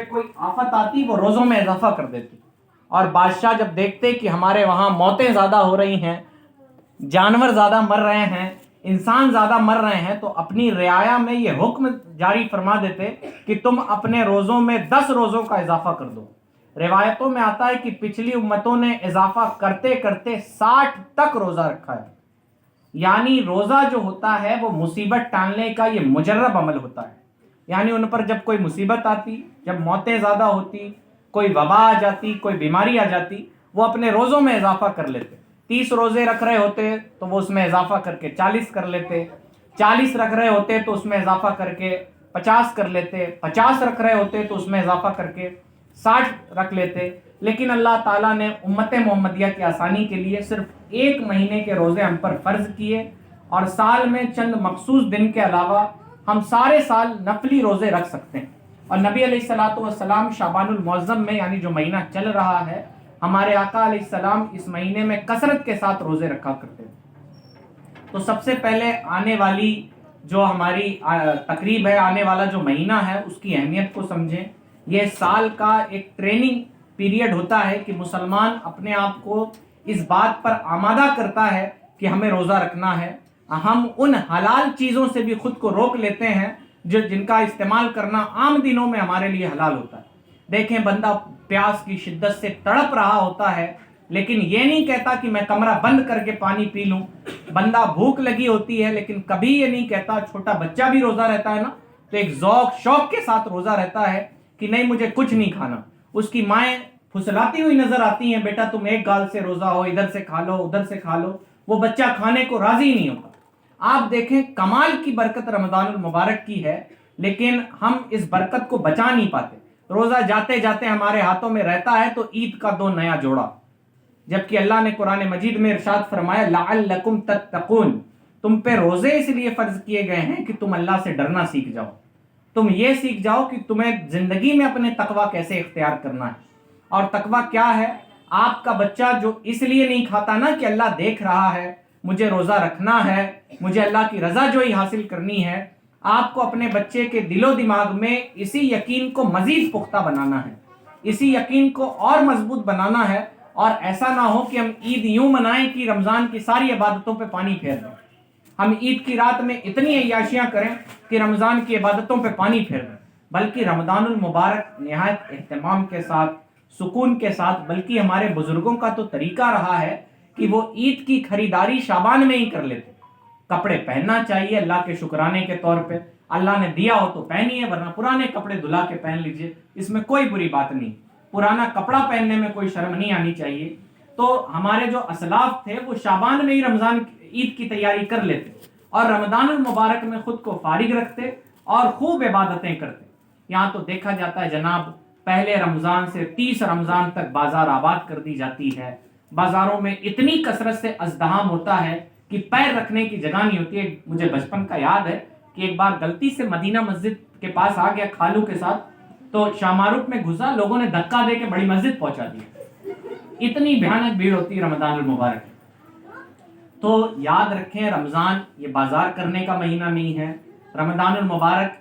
پہ کوئی آفت آتی وہ روزوں میں اضافہ کر دیتی، اور بادشاہ جب دیکھتے کہ ہمارے وہاں موتیں زیادہ ہو رہی ہیں، جانور زیادہ مر رہے ہیں، انسان زیادہ مر رہے ہیں، تو اپنی رعایا میں یہ حکم جاری فرما دیتے کہ تم اپنے روزوں میں 10 روزوں کا اضافہ کر دو۔ روایتوں میں آتا ہے کہ پچھلی امتوں نے اضافہ کرتے کرتے 60 تک روزہ رکھا ہے۔ یعنی روزہ جو ہوتا ہے وہ مصیبت ٹالنے کا یہ مجرب عمل ہوتا ہے، یعنی ان پر جب کوئی مصیبت آتی، جب موتیں زیادہ ہوتی، کوئی وبا آ جاتی، کوئی بیماری آ جاتی، وہ اپنے روزوں میں اضافہ کر لیتے۔ 30 روزے رکھ رہے ہوتے تو وہ اس میں اضافہ کر کے 40 کر لیتے، 40 رکھ رہے ہوتے تو اس میں اضافہ کر کے 50 کر لیتے، 50 رکھ رہے ہوتے تو اس میں اضافہ کر کے 60 رکھ لیتے۔ لیکن اللہ تعالیٰ نے امت محمدیہ کی آسانی کے لیے صرف 1 مہینے کے روزے ہم پر فرض کیے، اور سال میں چند مخصوص دن کے علاوہ ہم سارے سال نفلی روزے رکھ سکتے ہیں۔ اور نبی علیہ الصلوۃ والسلام شعبان المعظم میں، یعنی جو مہینہ چل رہا ہے، ہمارے آقا علیہ السلام اس مہینے میں کثرت کے ساتھ روزے رکھا کرتے تھے۔ تو سب سے پہلے آنے والی جو ہماری تقریب ہے، آنے والا جو مہینہ ہے، اس کی اہمیت کو سمجھیں۔ یہ سال کا ایک ٹریننگ پیریڈ ہوتا ہے کہ مسلمان اپنے آپ کو اس بات پر آمادہ کرتا ہے کہ ہمیں روزہ رکھنا ہے۔ ہم ان حلال چیزوں سے بھی خود کو روک لیتے ہیں جن کا استعمال کرنا عام دنوں میں ہمارے لیے حلال ہوتا ہے۔ دیکھیں، بندہ پیاس کی شدت سے تڑپ رہا ہوتا ہے، لیکن یہ نہیں کہتا کہ میں کمرہ بند کر کے پانی پی لوں۔ بندہ بھوک لگی ہوتی ہے، لیکن کبھی یہ نہیں کہتا، چھوٹا بچہ بھی روزہ رہتا ہے نا تو ایک ذوق شوق کے ساتھ روزہ رہتا ہے کہ نہیں مجھے کچھ نہیں کھانا۔ اس کی مائیں پھسلاتی ہوئی نظر آتی ہیں، بیٹا تم ایک گال سے روزہ ہو، ادھر سے کھا لو ادھر سے کھا لو، وہ بچہ کھانے کو راضی نہیں ہوتا۔ آپ دیکھیں کمال کی برکت رمضان المبارک کی ہے، لیکن ہم اس برکت کو بچا نہیں پاتے۔ روزہ جاتے جاتے ہمارے ہاتھوں میں رہتا ہے تو عید کا 2 نیا جوڑا، جبکہ اللہ نے قرآن مجید میں ارشاد فرمایا لعلکم تتقون، تم پہ روزے اس لیے فرض کیے گئے ہیں کہ تم اللہ سے ڈرنا سیکھ جاؤ، تم یہ سیکھ جاؤ کہ تمہیں زندگی میں اپنے تقویٰ کیسے اختیار کرنا ہے۔ اور تقویٰ کیا ہے؟ آپ کا بچہ جو اس لیے نہیں کھاتا نا کہ اللہ دیکھ رہا ہے، مجھے روزہ رکھنا ہے، مجھے اللہ کی رضا جوئی حاصل کرنی ہے، آپ کو اپنے بچے کے دل و دماغ میں اسی یقین کو مزید پختہ بنانا ہے، اسی یقین کو اور مضبوط بنانا ہے، اور ایسا نہ ہو کہ ہم عید یوں منائیں کہ رمضان کی ساری عبادتوں پہ پانی پھیر دیں، ہم عید کی رات میں اتنی عیاشیاں کریں کہ رمضان کی عبادتوں پہ پانی پھیر دیں، بلکہ رمضان المبارک نہایت اہتمام کے ساتھ، سکون کے ساتھ، بلکہ ہمارے بزرگوں کا تو طریقہ رہا ہے کہ وہ عید کی خریداری شعبان میں ہی کر لیتے۔ کپڑے پہننا چاہیے اللہ کے شکرانے کے طور پہ، اللہ نے دیا ہو تو پہنیے، ورنہ پرانے کپڑے دھلا کے پہن لیجئے، اس میں کوئی بری بات نہیں، پرانا کپڑا پہننے میں کوئی شرم نہیں آنی چاہیے۔ تو ہمارے جو اسلاف تھے وہ شعبان میں ہی رمضان عید کی تیاری کر لیتے، اور رمضان المبارک میں خود کو فارغ رکھتے اور خوب عبادتیں کرتے۔ یہاں تو دیکھا جاتا ہے جناب، پہلے رمضان سے 30 رمضان تک بازار آباد کر دی جاتی ہے، بازاروں میں اتنی کثرت سے ازدحام ہوتا ہے کہ پیر رکھنے کی جگہ نہیں ہوتی ہے۔ مجھے بچپن کا یاد ہے کہ ایک بار غلطی سے مدینہ مسجد کے پاس آ گیا خالو کے ساتھ، تو شاماروک میں گھسا، لوگوں نے دھکا دے کے بڑی مسجد پہنچا دی، اتنی بھیانک بھیڑ ہوتی ہے رمضان المبارک۔ تو یاد رکھیں، رمضان یہ بازار کرنے کا مہینہ نہیں ہے، رمضان المبارک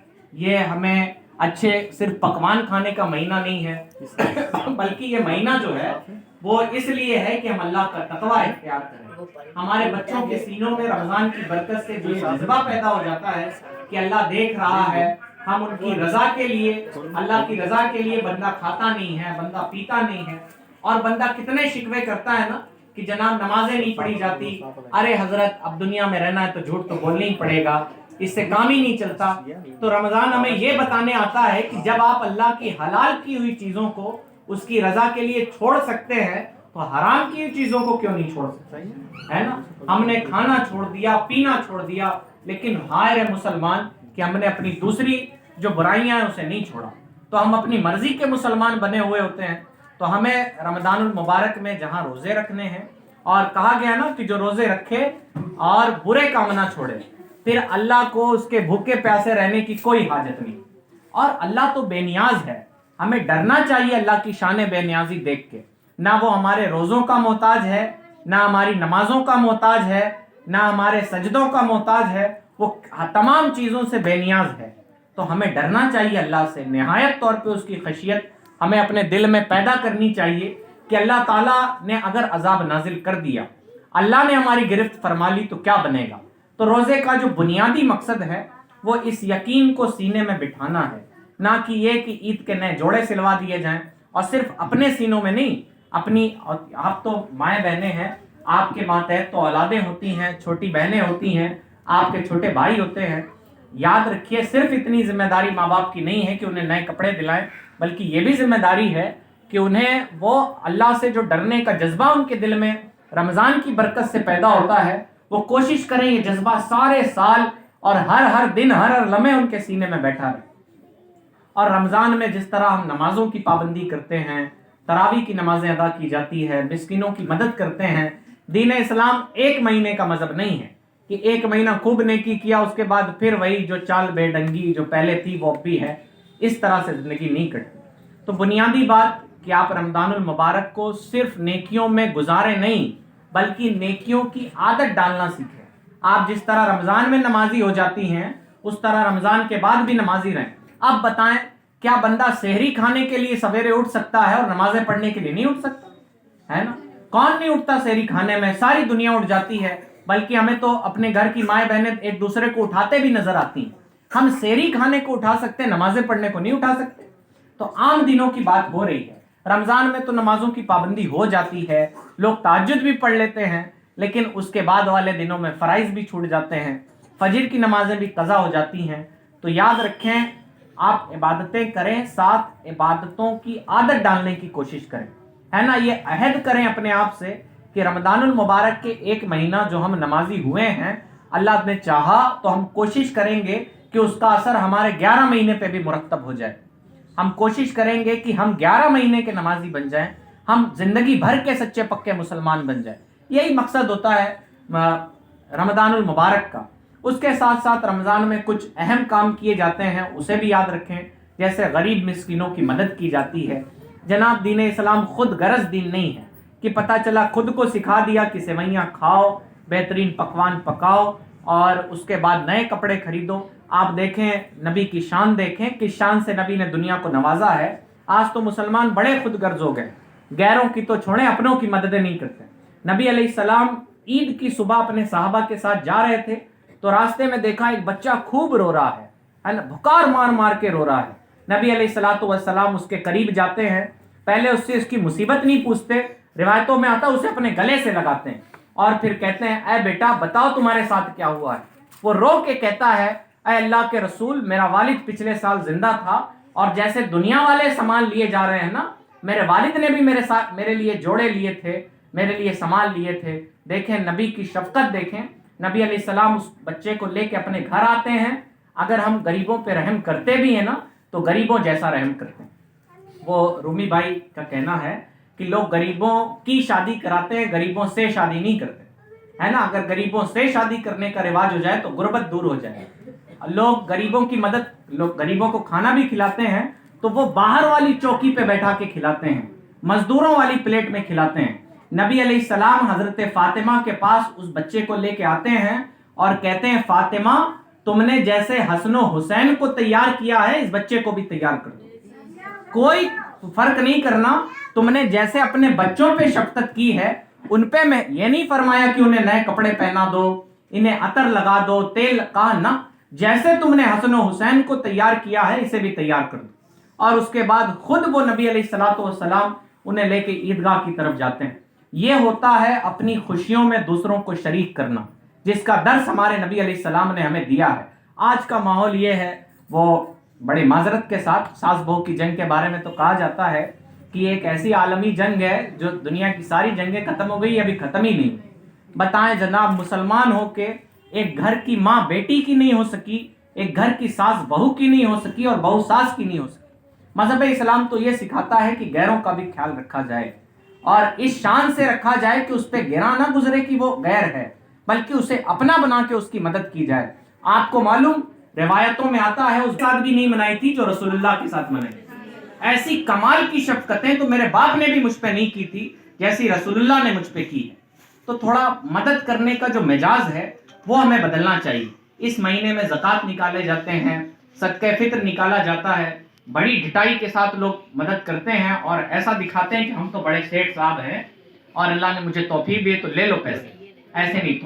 یہ ہمیں اچھے صرف پکوان کھانے کا مہینہ نہیں ہے، بلکہ یہ مہینہ جو ہے وہ اس لیے ہے کہ ہم اللہ کا تقویٰ اختیار کریں۔ ہمارے بچوں کے سینوں میں رمضان کی برکت سے جو جذبہ پیدا ہو جاتا ہے کہ اللہ دیکھ رہا ہے، ہم ان کی رضا کے لیے، اللہ کی رضا کے لیے بندہ کھاتا نہیں ہے، بندہ پیتا نہیں ہے۔ اور بندہ کتنے شکوے کرتا ہے نا کہ جناب نمازیں نہیں پڑھی جاتی، ارے حضرت اب دنیا میں رہنا ہے تو جھوٹ تو بولنا ہی پڑے گا، اس سے کام ہی نہیں چلتا۔ تو رمضان ہمیں یہ بتانے آتا ہے کہ جب آپ اللہ کی حلال کی ہوئی چیزوں کو اس کی رضا کے لیے چھوڑ سکتے ہیں تو حرام کی ہوئی چیزوں کو کیوں نہیں چھوڑ سکتے، ہے نا؟ ہم نے کھانا چھوڑ دیا، پینا چھوڑ دیا، لیکن ہائے رے مسلمان کہ ہم نے اپنی دوسری جو برائیاں ہیں اسے نہیں چھوڑا۔ تو ہم اپنی مرضی کے مسلمان بنے ہوئے ہوتے ہیں۔ تو ہمیں رمضان المبارک میں جہاں روزے رکھنے ہیں، اور کہا گیا نا کہ جو روزے رکھے اور برے کام نہ چھوڑے، پھر اللہ کو اس کے بھوکے پیاسے رہنے کی کوئی حاجت نہیں۔ اور اللہ تو بے نیاز ہے، ہمیں ڈرنا چاہیے اللہ کی شان بے نیازی دیکھ کے۔ نہ وہ ہمارے روزوں کا محتاج ہے، نہ ہماری نمازوں کا محتاج ہے، نہ ہمارے سجدوں کا محتاج ہے، وہ تمام چیزوں سے بے نیاز ہے۔ تو ہمیں ڈرنا چاہیے اللہ سے، نہایت طور پہ اس کی خشیت ہمیں اپنے دل میں پیدا کرنی چاہیے کہ اللہ تعالیٰ نے اگر عذاب نازل کر دیا، اللہ نے ہماری گرفت فرما لی تو کیا بنے گا۔ تو روزے کا جو بنیادی مقصد ہے وہ اس یقین کو سینے میں بٹھانا ہے، نہ کہ یہ کہ عید کے نئے جوڑے سلوا دیے جائیں، اور صرف اپنے سینوں میں نہیں، اپنی، آپ تو مائیں بہنیں ہیں، آپ کے ماتحت تو اولادیں ہوتی ہیں، چھوٹی بہنیں ہوتی ہیں، آپ کے چھوٹے بھائی ہوتے ہیں۔ یاد رکھیے صرف اتنی ذمہ داری ماں باپ کی نہیں ہے کہ انہیں نئے کپڑے دلائیں، بلکہ یہ بھی ذمہ داری ہے کہ انہیں وہ اللہ سے جو ڈرنے کا جذبہ ان کے دل میں رمضان کی برکت سے پیدا ہوتا ہے، وہ کوشش کریں یہ جذبہ سارے سال اور ہر دن ہر لمحے ان کے سینے میں بیٹھا رہے۔ اور رمضان میں جس طرح ہم نمازوں کی پابندی کرتے ہیں، تراویح کی نمازیں ادا کی جاتی ہے، مسکینوں کی مدد کرتے ہیں، دین اسلام ایک مہینے کا مذہب نہیں ہے کہ ایک مہینہ خوب نیکی کیا اس کے بعد پھر وہی جو چال بے ڈنگی جو پہلے تھی وہ اب بھی ہے، اس طرح سے زندگی نہیں کٹتی۔ تو بنیادی بات کہ آپ رمضان المبارک کو صرف نیکیوں میں گزارے نہیں، بلکہ نیکیوں کی عادت ڈالنا سیکھیں۔ آپ جس طرح رمضان میں نمازی ہو جاتی ہیں اس طرح رمضان کے بعد بھی نمازی رہیں۔ اب بتائیں کیا بندہ سحری کھانے کے لیے سویرے اٹھ سکتا ہے اور نمازیں پڑھنے کے لیے نہیں اٹھ سکتا ہے نا؟ کون نہیں اٹھتا سحری کھانے میں؟ ساری دنیا اٹھ جاتی ہے، بلکہ ہمیں تو اپنے گھر کی مائیں بہنیں ایک دوسرے کو اٹھاتے بھی نظر آتی ہیں۔ ہم سحری کھانے کو اٹھا سکتے ہیں، نمازیں پڑھنے کو نہیں اٹھا سکتے۔ تو عام دنوں کی بات ہو رہی ہے، رمضان میں تو نمازوں کی پابندی ہو جاتی ہے، لوگ تہجد بھی پڑھ لیتے ہیں، لیکن اس کے بعد والے دنوں میں فرائض بھی چھوٹ جاتے ہیں، فجر کی نمازیں بھی قضا ہو جاتی ہیں۔ تو یاد رکھیں آپ عبادتیں کریں، ساتھ عبادتوں کی عادت ڈالنے کی کوشش کریں، ہے نا؟ یہ عہد کریں اپنے آپ سے کہ رمضان المبارک کے ایک مہینہ جو ہم نمازی ہوئے ہیں، اللہ نے چاہا تو ہم کوشش کریں گے کہ اس کا اثر ہمارے 11 مہینے پہ بھی مرتب ہو جائے۔ ہم کوشش کریں گے کہ ہم 11 مہینے کے نمازی بن جائیں، ہم زندگی بھر کے سچے پکے مسلمان بن جائیں۔ یہی مقصد ہوتا ہے رمضان المبارک کا۔ اس کے ساتھ ساتھ رمضان میں کچھ اہم کام کیے جاتے ہیں، اسے بھی یاد رکھیں، جیسے غریب مسکینوں کی مدد کی جاتی ہے۔ جناب دین اسلام خود غرض دین نہیں ہے کہ پتہ چلا خود کو سکھا دیا کہ سوئیاں کھاؤ، بہترین پکوان پکاؤ اور اس کے بعد نئے کپڑے خریدو۔ آپ دیکھیں نبی کی شان، دیکھیں کس شان سے نبی نے دنیا کو نوازا ہے۔ آج تو مسلمان بڑے خود غرض ہو گئے، غیروں کی تو چھوڑیں اپنوں کی مددیں نہیں کرتے۔ نبی علیہ السلام عید کی صبح اپنے صحابہ کے ساتھ جا رہے تھے تو راستے میں دیکھا ایک بچہ خوب رو رہا ہے نا، بھکار مار مار کے رو رہا ہے۔ نبی علیہ السلام اس کے قریب جاتے ہیں، پہلے اس سے اس کی مصیبت نہیں پوچھتے، روایتوں میں آتا اسے اپنے گلے سے لگاتے ہیں اور پھر کہتے ہیں اے بیٹا بتاؤ تمہارے ساتھ کیا ہوا ہے۔ وہ رو کے کہتا ہے اے اللہ کے رسول، میرا والد پچھلے سال زندہ تھا اور جیسے دنیا والے سامان لیے جا رہے ہیں نا، میرے والد نے بھی میرے لیے جوڑے لیے تھے، میرے لیے سامان لیے تھے۔ دیکھیں نبی کی شفقت، دیکھیں نبی علیہ السلام اس بچے کو لے کے اپنے گھر آتے ہیں۔ اگر ہم غریبوں پہ رحم کرتے بھی ہیں نا تو غریبوں جیسا رحم کرتے ہیں۔ وہ رومی بھائی کا کہنا ہے کہ لوگ غریبوں کی شادی کراتے ہیں، غریبوں سے شادی نہیں کرتے، ہے نا؟ اگر غریبوں سے شادی کرنے کا رواج ہو جائے تو غربت دور ہو جائے۔ لوگ غریبوں کی مدد، لوگ غریبوں کو کھانا بھی کھلاتے ہیں تو وہ باہر والی چوکی پہ بیٹھا کے کھلاتے ہیں، مزدوروں والی پلیٹ میں کھلاتے ہیں۔ نبی علیہ السلام حضرت فاطمہ کے پاس اس بچے کو لے کے آتے ہیں اور کہتے ہیں فاطمہ تم نے جیسے حسن و حسین کو تیار کیا ہے اس بچے کو بھی تیار کر دو، کوئی فرق نہیں کرنا، تم نے جیسے اپنے بچوں پہ شفقت کی ہے ان پہ میں یہ نہیں فرمایا کہ انہیں نئے کپڑے پہنا دو، انہیں عطر لگا دو، تیل، کہا نہ، جیسے تم نے حسن و حسین کو تیار کیا ہے اسے بھی تیار کر دو۔ اور اس کے بعد خود وہ نبی علیہ السلام انہیں لے کے عیدگاہ کی طرف جاتے ہیں۔ یہ ہوتا ہے اپنی خوشیوں میں دوسروں کو شریک کرنا، جس کا درس ہمارے نبی علیہ السلام نے ہمیں دیا ہے۔ آج کا ماحول یہ ہے، وہ بڑی معذرت کے ساتھ ساس بہو کی جنگ کے بارے میں تو کہا جاتا ہے کہ یہ ایک ایسی عالمی جنگ ہے جو دنیا کی ساری جنگیں ختم ہو گئی، ابھی ختم ہی نہیں۔ بتائیں جناب، مسلمان ہو کے ایک گھر کی ماں بیٹی کی نہیں ہو سکی، ایک گھر کی ساس بہو کی نہیں ہو سکی اور بہو ساس کی نہیں ہو سکی۔ مذہب اسلام تو یہ سکھاتا ہے کہ غیروں کا بھی خیال رکھا جائے اور اس شان سے رکھا جائے کہ اس پہ گراں نہ گزرے کہ وہ غیر ہے، بلکہ اسے اپنا بنا کے اس کی مدد کی جائے۔ آپ کو معلوم روایتوں میں آتا ہے اس ساتھ بھی نہیں منائی تھی جو رسول اللہ کے ساتھ منائی، ایسی کمال کی شفقتیں تو میرے باپ نے بھی مجھ پہ نہیں کی تھی جیسی رسول اللہ نے مجھ پہ کی ہے۔ تو تھوڑا مدد کرنے کا جو مزاج ہے وہ ہمیں بدلنا چاہیے۔ اس مہینے میں زکوٰۃ نکالے جاتے ہیں، صدقہ فطر نکالا جاتا ہے، بڑی ڈھٹائی کے ساتھ لوگ مدد کرتے ہیں اور ایسا دکھاتے ہیں کہ ہم تو بڑے سیٹ صاحب ہیں اور اللہ نے مجھے توفیق دی تو لے لو پیسے. ایسے نہیں، تھوڑا